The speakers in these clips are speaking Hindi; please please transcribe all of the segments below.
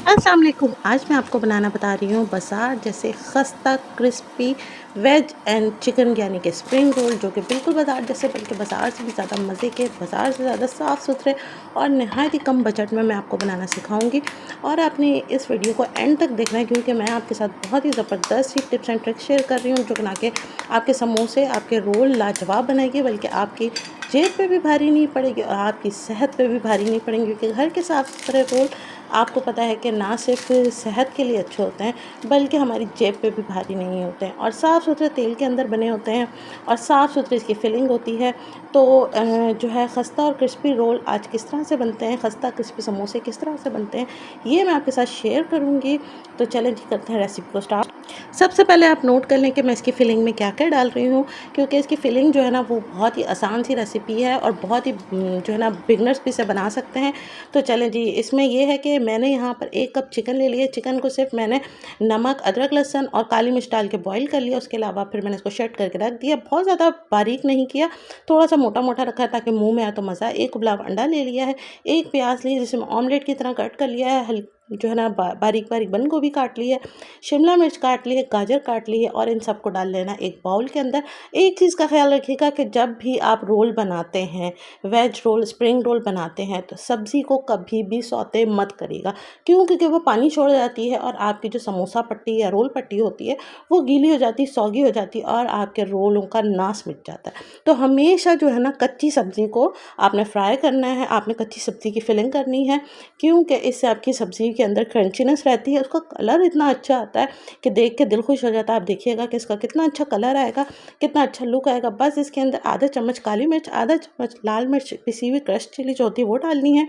अस्सलाम वालेकुम। आज मैं आपको बनाना बता रही हूँ बाज़ार जैसे खस्ता क्रिस्पी वेज एंड चिकन यानी कि स्प्रिंग रोल, जो कि बिल्कुल बाज़ार जैसे बल्कि बाज़ार से भी ज़्यादा मज़े के, बाज़ार से ज़्यादा साफ़ सुथरे और नहायत ही कम बजट में मैं आपको बनाना सिखाऊंगी। और आपने इस वीडियो को एंड तक देखना है क्योंकि मैं आपके साथ बहुत ही ज़बरदस्त ही टिप्स एंड ट्रिक्स शेयर कर रही हूँ, जो बना के आपके समोसे, आपके रोल लाजवाब बनाएगी, बल्कि आपकी जेब पे भी भारी नहीं पड़ेगी और आपकी सेहत पे भी भारी नहीं पड़ेंगी, क्योंकि घर के साफ़ सुथरे रोल आपको पता है कि ना सिर्फ सेहत के लिए अच्छे होते हैं, बल्कि हमारी जेब पे भी भारी नहीं होते हैं और साफ़ सुथरे तेल के अंदर बने होते हैं और साफ़ सुथरी इसकी फिलिंग होती है। तो जो है खस्ता और क्रिस्पी रोल आज किस तरह से बनते हैं, खस्ता क्रिस्पी समोसे किस तरह से बनते हैं, ये मैं आपके साथ शेयर करूँगी। तो चलें जी, करते हैं रेसिपी को स्टार्ट। सबसे पहले आप नोट कर लें कि मैं इसकी फिलिंग में क्या क्या डाल रही हूँ, क्योंकि इसकी फिलिंग जो है ना वो बहुत ही आसान सी रेसिपी है और बहुत ही जो है ना बिगनर्स भी इसे बना सकते हैं। तो चलें जी, इसमें ये है कि मैंने यहाँ पर 1 कप चिकन ले लिया। चिकन को सिर्फ मैंने नमक, अदरक, लहसुन और काली मिर्च डाल के बॉईल कर लिया। उसके अलावा फिर मैंने इसको शट करके रख दिया। बहुत ज़्यादा बारीक नहीं किया, थोड़ा सा मोटा मोटा रखा है ताकि मुंह में आए तो मज़ा आए। 1 उबला हुआ अंडा ले लिया है, 1 प्याज ली जिसे मैं ऑमलेट की तरह कट कर लिया है, जो है ना बारीक बारीक बंद गोभी काट ली है, शिमला मिर्च काट ली है, गाजर काट ली है और इन सबको डाल लेना एक बाउल के अंदर। एक चीज़ का ख्याल रखिएगा कि जब भी आप रोल बनाते हैं, वेज रोल, स्प्रिंग रोल बनाते हैं, तो सब्ज़ी को कभी भी सौते मत करिएगा। क्यों? क्योंकि वो पानी छोड़ जाती है और आपकी जो समोसा पट्टी या रोल पट्टी होती है वो गीली हो जाती है, सौगी हो जाती है और आपके रोलों का नाश मिट जाता है। तो हमेशा जो है ना कच्ची सब्ज़ी को आपने फ्राई करना है, आपने कच्ची सब्ज़ी की फिलिंग करनी है, क्योंकि इससे आपकी सब्ज़ी के अंदर क्रंचीनेस रहती है, उसका कलर इतना अच्छा आता है कि देख के दिल खुश हो जाता है। आप देखिएगा कि इसका कितना अच्छा कलर आएगा, कितना अच्छा लुक आएगा। बस इसके अंदर आधा चम्मच काली मिर्च, आधा चम्मच लाल मिर्च पिसी हुई क्रश चिली जो होती है वो डालनी है।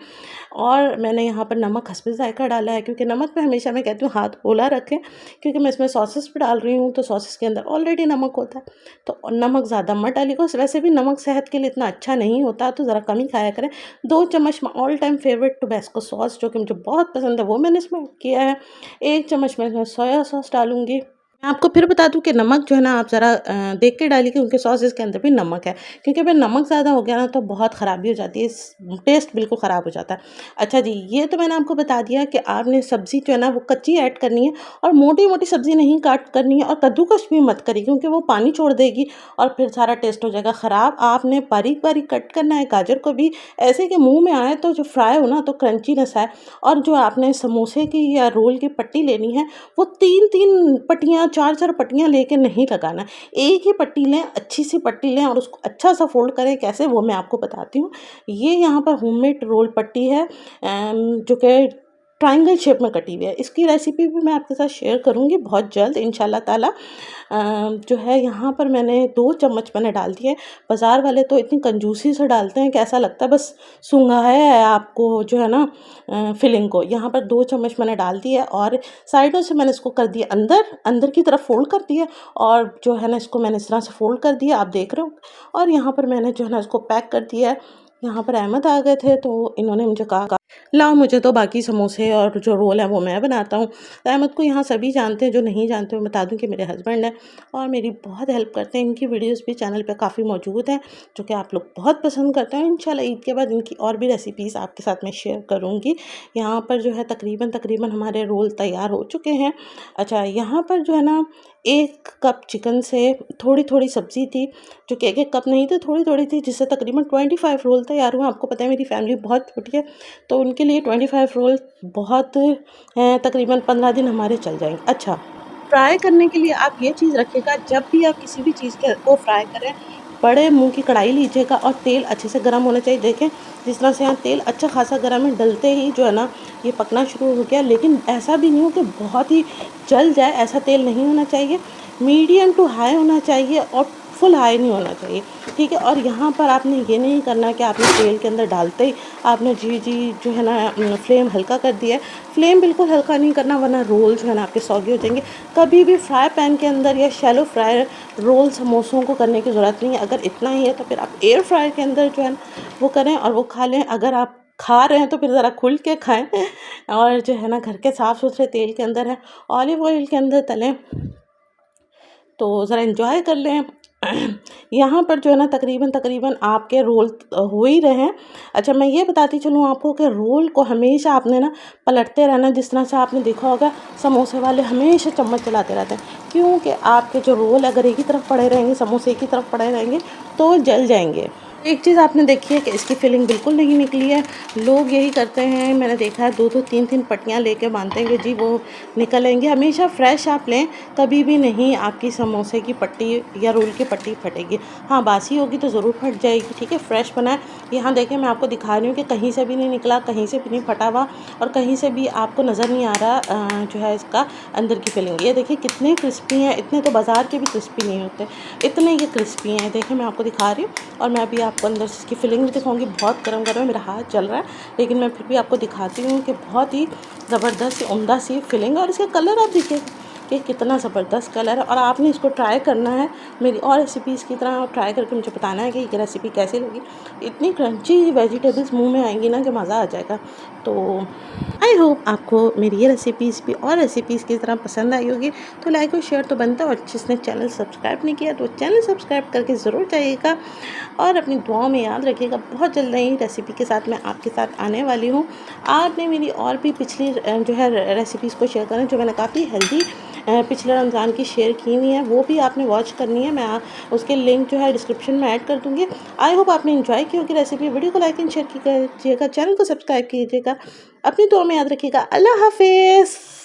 और मैंने यहाँ पर नमक हस्बे ज़ायक़ा डाला है, क्योंकि नमक पे हमेशा मैं कहती हूँ हाथ ओला रखें, क्योंकि मैं इसमें सॉसेस भी डाल रही हूँ, तो सॉसेस के अंदर ऑलरेडी नमक होता है। तो नमक ज़्यादा मत डालिएगा, वैसे भी नमक सेहत के लिए इतना अच्छा नहीं होता, तो ज़रा कम ही खाया करें। 2 चम्मच all time favourite Tabasco sauce, जो कि मुझे बहुत पसंद है, वो मैंने इसमें ऐड किया है। 1 चम्मच मैं इसमें सोया सॉस डालूँगी। मैं आपको फिर बता दूँ कि नमक जो है ना आप ज़रा देख के डालिए, क्योंकि सॉसेज़ के अंदर भी नमक है, क्योंकि अगर नमक ज़्यादा हो गया ना तो बहुत ख़राबी हो जाती है, टेस्ट बिल्कुल ख़राब हो जाता है। अच्छा जी, ये तो मैंने आपको बता दिया कि आपने सब्ज़ी जो है ना वो कच्ची ऐड करनी है और मोटी-मोटी सब्ज़ी नहीं काट करनी है और कद्दूकस भी मत करिए, क्योंकि वो पानी छोड़ देगी और फिर सारा टेस्ट हो जाएगा ख़राब। आपने बारीक-बारीक कट करना है गाजर को भी, ऐसे कि मुँह में आए तो जो फ्राई हो ना तो क्रंचीनेस आए। और जो आपने समोसे की या रोल की पट्टी लेनी है, वो 3-3 पट्टियाँ, 4-4 पट्टियाँ लेके नहीं लगाना। एक ही पट्टी लें, अच्छी-सी पट्टी लें और उसको अच्छा-सा फ़ोल्ड करें। कैसे, वो मैं आपको बताती हूँ। ये यहाँ पर होममेड रोल पट्टी है, जो कि ट्रायंगल शेप में कटी हुई है। इसकी रेसिपी भी मैं आपके साथ शेयर करूँगी बहुत जल्द इंशाल्लाह ताला। जो है यहाँ पर मैंने 2 चम्मच मैंने डाल दिए। बाज़ार वाले तो इतनी कंजूसी से डालते हैं कि ऐसा लगता है बस सूंघाया है आपको जो है ना फिलिंग को। यहाँ पर 2 चम्मच मैंने डाल दिए और साइडों से मैंने इसको कर दिया अंदर, अंदर की तरफ फ़ोल्ड कर दिया और जो है ना इसको मैंने इस तरह से फ़ोल्ड कर दिया, आप देख रहे हो। और यहाँ पर मैंने जो है ना इसको पैक कर दिया है। यहाँ पर अहमद आ गए थे तो इन्होंने मुझे कहा लाओ, मुझे तो बाकी समोसे और जो रोल है वो मैं बनाता हूँ। तो अहमद को यहाँ सभी जानते हैं, जो नहीं जानते मैं बता दूँ कि मेरे हस्बैंड हैं और मेरी बहुत हेल्प करते हैं। इनकी वीडियोस भी चैनल पे काफ़ी मौजूद हैं, जो कि आप लोग बहुत पसंद करते हैं। इंशाल्लाह ईद के बाद इनकी और भी रेसिपीज़ आपके साथ मैं शेयर करूँगी। यहाँ पर जो है तकरीबन हमारे रोल तैयार हो चुके हैं। अच्छा, यहाँ पर जो है ना 1 कप चिकन से थोड़ी-थोड़ी सब्ज़ी थी, जो कि 1-1 कप नहीं थी, थोड़ी-थोड़ी थी, जिससे तकरीबन 25 रोल तैयार हुए। आपको पता है मेरी फैमिली बहुत छोटी है, तो उनके लिए 25 रोल बहुत हैं, तकरीबन 15 दिन हमारे चल जाएँगे। अच्छा, फ्राई करने के लिए आप ये चीज़ रखिएगा, जब भी आप किसी भी चीज़ के को फ्राई करें, बड़े मुँह की कढ़ाई लीजिएगा और तेल अच्छे से गर्म होना चाहिए। देखें, जिस तरह से यहाँ तेल अच्छा खासा गर्म है, डलते ही जो है ना ये पकना शुरू हो गया, लेकिन ऐसा भी नहीं हो कि बहुत ही जल जाए, ऐसा तेल नहीं होना चाहिए। मीडियम टू हाई होना चाहिए और फुल हाई नहीं होना चाहिए, ठीक है। और यहाँ पर आपने ये नहीं करना कि आपने तेल के अंदर डालते ही आपने जी जो है ना फ्लेम हल्का कर दिया है। फ्लेम बिल्कुल हल्का नहीं करना, वरना रोल जो है ना आपके सौगे हो जाएंगे। कभी भी फ्राई पैन के अंदर या शैलो फ्राई रोल समोसों को करने की ज़रूरत नहीं है। अगर इतना ही है तो फिर आप एयर फ्राई के अंदर जो है ना वो करें और वो खा लें। अगर आप खा रहे हैं तो फिर ज़रा खुल के खाएं और जो है ना घर के साफ़ सुथरे तेल के अंदर है, ऑलिव ऑयल के अंदर तलें, तो ज़रा एंजॉय कर लें। यहाँ पर जो है ना तकरीबन आपके रोल हो ही रहे हैं। अच्छा, मैं ये बताती चलूँ आपको कि रोल को हमेशा आपने ना पलटते रहना, जिस तरह से आपने देखा होगा समोसे वाले हमेशा चम्मच चलाते रहते हैं, क्योंकि आपके जो रोल अगर एक ही तरफ पड़े रहेंगे, समोसे एक ही तरफ पड़े रहेंगे तो जल जाएंगे। एक चीज़ आपने देखी है कि इसकी फिलिंग बिल्कुल नहीं निकली है। लोग यही करते हैं, मैंने देखा है 2-2 3-3 पट्टियाँ लेके बांधते हैं कि जी वो निकलेंगे। हमेशा फ्रेश आप लें, कभी भी नहीं आपकी समोसे की पट्टी या रोल की पट्टी फटेगी। हाँ, बासी होगी तो ज़रूर फट जाएगी, ठीक है? फ्रेश बनाएं। यहाँ देखिए मैं आपको दिखा रही हूँ कि कहीं से भी नहीं निकला, कहीं से भी नहीं फटा हुआ और कहीं से भी आपको नज़र नहीं आ रहा जो है इसका अंदर की फिलिंग। ये देखिए कितने क्रिस्पी हैं, इतने तो बाज़ार के भी क्रिस्पी नहीं होते, इतने ये क्रिस्पी हैं। देखिए मैं आपको दिखा रही हूँ और मैं अभी आपको अंदर से इसकी फिलिंग भी दिखाऊंगी। बहुत गर्म गर्म है, मेरा हाथ जल रहा है, लेकिन मैं फिर भी आपको दिखाती हूँ कि बहुत ही ज़बरदस्त उम्दा सी फिलिंग है। और इसका कलर आप देखिए कि कितना ज़बरदस्त कलर है और आपने इसको ट्राई करना है मेरी और रेसिपीज़ की तरह। ट्राई करके मुझे बताना है कि ये रेसिपी कैसी लगी। इतनी क्रंची वेजिटेबल्स मुंह में आएंगी ना कि मज़ा आ जाएगा। तो आई होप आपको मेरी ये रेसिपीज़ भी और रेसिपीज़ की तरह पसंद आई होगी। तो लाइक और शेयर तो बनता है, और जिसने चैनल सब्सक्राइब नहीं किया तो चैनल सब्सक्राइब करके ज़रूर जाइएगा और अपनी दुआओं में याद रखिएगा। बहुत जल्द नई रेसिपी के साथ मैं आपके साथ आने वाली हूँ। आपने मेरी और भी पिछली जो है रेसिपीज़ को शेयर करें, जो मैंने काफ़ी हेल्दी पिछले रमज़ान की शेयर की हुई है, वो भी आपने वॉच करनी है। मैं उसके लिंक जो है डिस्क्रिप्शन में ऐड कर दूँगी। आई होप आपने एंजॉय की होगी रेसिपी। वीडियो को लाइक एंड शेयर कीजिएगा, चैनल को सब्सक्राइब कीजिएगा। अपनी दुआ में याद रखिएगा। अल्लाह हाफिज़।